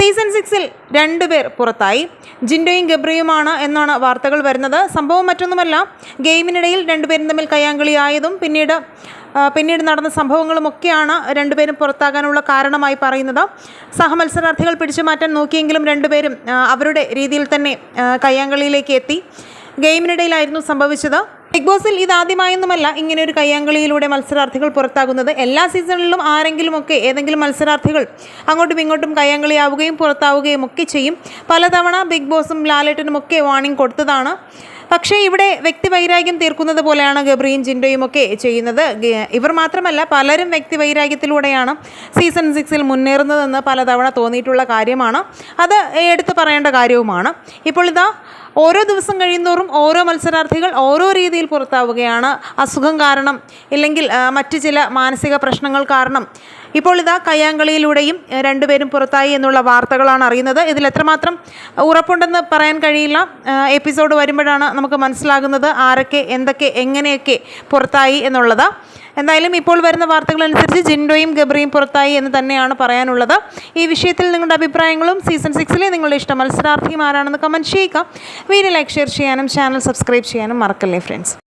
Season 6-ൽ 2 പേർ പുറത്തായി. ജിൻഡോയും ഗബ്രിയുമാണ് എന്നാണ് വാർത്തകൾ വരുന്നത്. സംഭവം മറ്റൊന്നുമല്ല, ഗെയിമിനിടയിൽ 2 പേരും തമ്മിൽ കയ്യാങ്കളിയായതും പിന്നീട് നടന്ന സംഭവങ്ങളുമൊക്കെയാണ് 2 പേരും പുറത്താകാനുള്ള കാരണമായി പറയുന്നത്. സഹമത്സരാർത്ഥികൾ പിടിച്ചു മാറ്റാൻ നോക്കിയെങ്കിലും 2 പേരും അവരുടെ രീതിയിൽ തന്നെ കയ്യാങ്കളിയിലേക്ക് എത്തി. ഗെയിമിനിടയിലായിരുന്നു സംഭവിച്ചത്. ബിഗ് ബോസിൽ ഇതാദ്യമായൊന്നുമല്ല ഇങ്ങനെ ഒരു കയ്യാങ്കളിയിലൂടെ മത്സരാർത്ഥികൾ പുറത്താകുന്നത്. എല്ലാ സീസണിലും ആരെങ്കിലുമൊക്കെ ഏതെങ്കിലും മത്സരാർത്ഥികൾ അങ്ങോട്ടും ഇങ്ങോട്ടും കയ്യാങ്കളിയാവുകയും പുറത്താവുകയും ഒക്കെ ചെയ്യും. പലതവണ ബിഗ് ബോസും ലാലേട്ടനുമൊക്കെ വാർണിംഗ് കൊടുത്തതാണ്. പക്ഷേ ഇവിടെ വ്യക്തിവൈരാഗ്യം തീർക്കുന്നത് പോലെയാണ് ഗബ്രിയും ജിൻഡോയും ഒക്കെ ചെയ്യുന്നത്. ഇവർ മാത്രമല്ല, പലരും വ്യക്തിവൈരാഗ്യത്തിലൂടെയാണ് സീസൺ 6-ൽ മുന്നേറുന്നതെന്ന് പലതവണ തോന്നിയിട്ടുള്ള കാര്യമാണ്. അത് എടുത്തു പറയേണ്ട കാര്യവുമാണ്. ഇപ്പോൾ ഇതാ ഓരോ ദിവസം കഴിയുന്തോറും ഓരോ മത്സരാർത്ഥികൾ ഓരോ രീതിയിൽ പുറത്താവുകയാണ്. അസുഖം കാരണം, ഇല്ലെങ്കിൽ മറ്റു ചില മാനസിക പ്രശ്നങ്ങൾ കാരണം ഇപ്പോൾ ഇതാ കയ്യാങ്കളിയിലൂടെയും 2 പേരും പുറത്തായി എന്നുള്ള വാർത്തകളാണ് അറിയുന്നത്. ഇതിൽ എത്രമാത്രം ഉറപ്പുണ്ടെന്ന് പറയാൻ കഴിയില്ല. എപ്പിസോഡ് വരുമ്പോഴാണ് നമുക്ക് മനസ്സിലാകുന്നത് ആരൊക്കെ എന്തൊക്കെ എങ്ങനെയൊക്കെ പുറത്തായി എന്നുള്ളത്. എന്തായാലും ഇപ്പോൾ വരുന്ന വാർത്തകളനുസരിച്ച് ജിൻഡോയും ഗബ്രിയും പുറത്തായി എന്ന് തന്നെയാണ് പറയാനുള്ളത്. ഈ വിഷയത്തിൽ നിങ്ങളുടെ അഭിപ്രായങ്ങളും സീസൺ 6-ലെ നിങ്ങളുടെ ഇഷ്ട മത്സരാർത്ഥിയും ആരാണെന്ന് കമൻറ്റ് ചെയ്യുക. വീഡിയോ ലൈക്ക്, ഷെയർ ചെയ്യാനും ചാനൽ സബ്സ്ക്രൈബ് ചെയ്യാനും മറക്കല്ലേ ഫ്രണ്ട്സ്.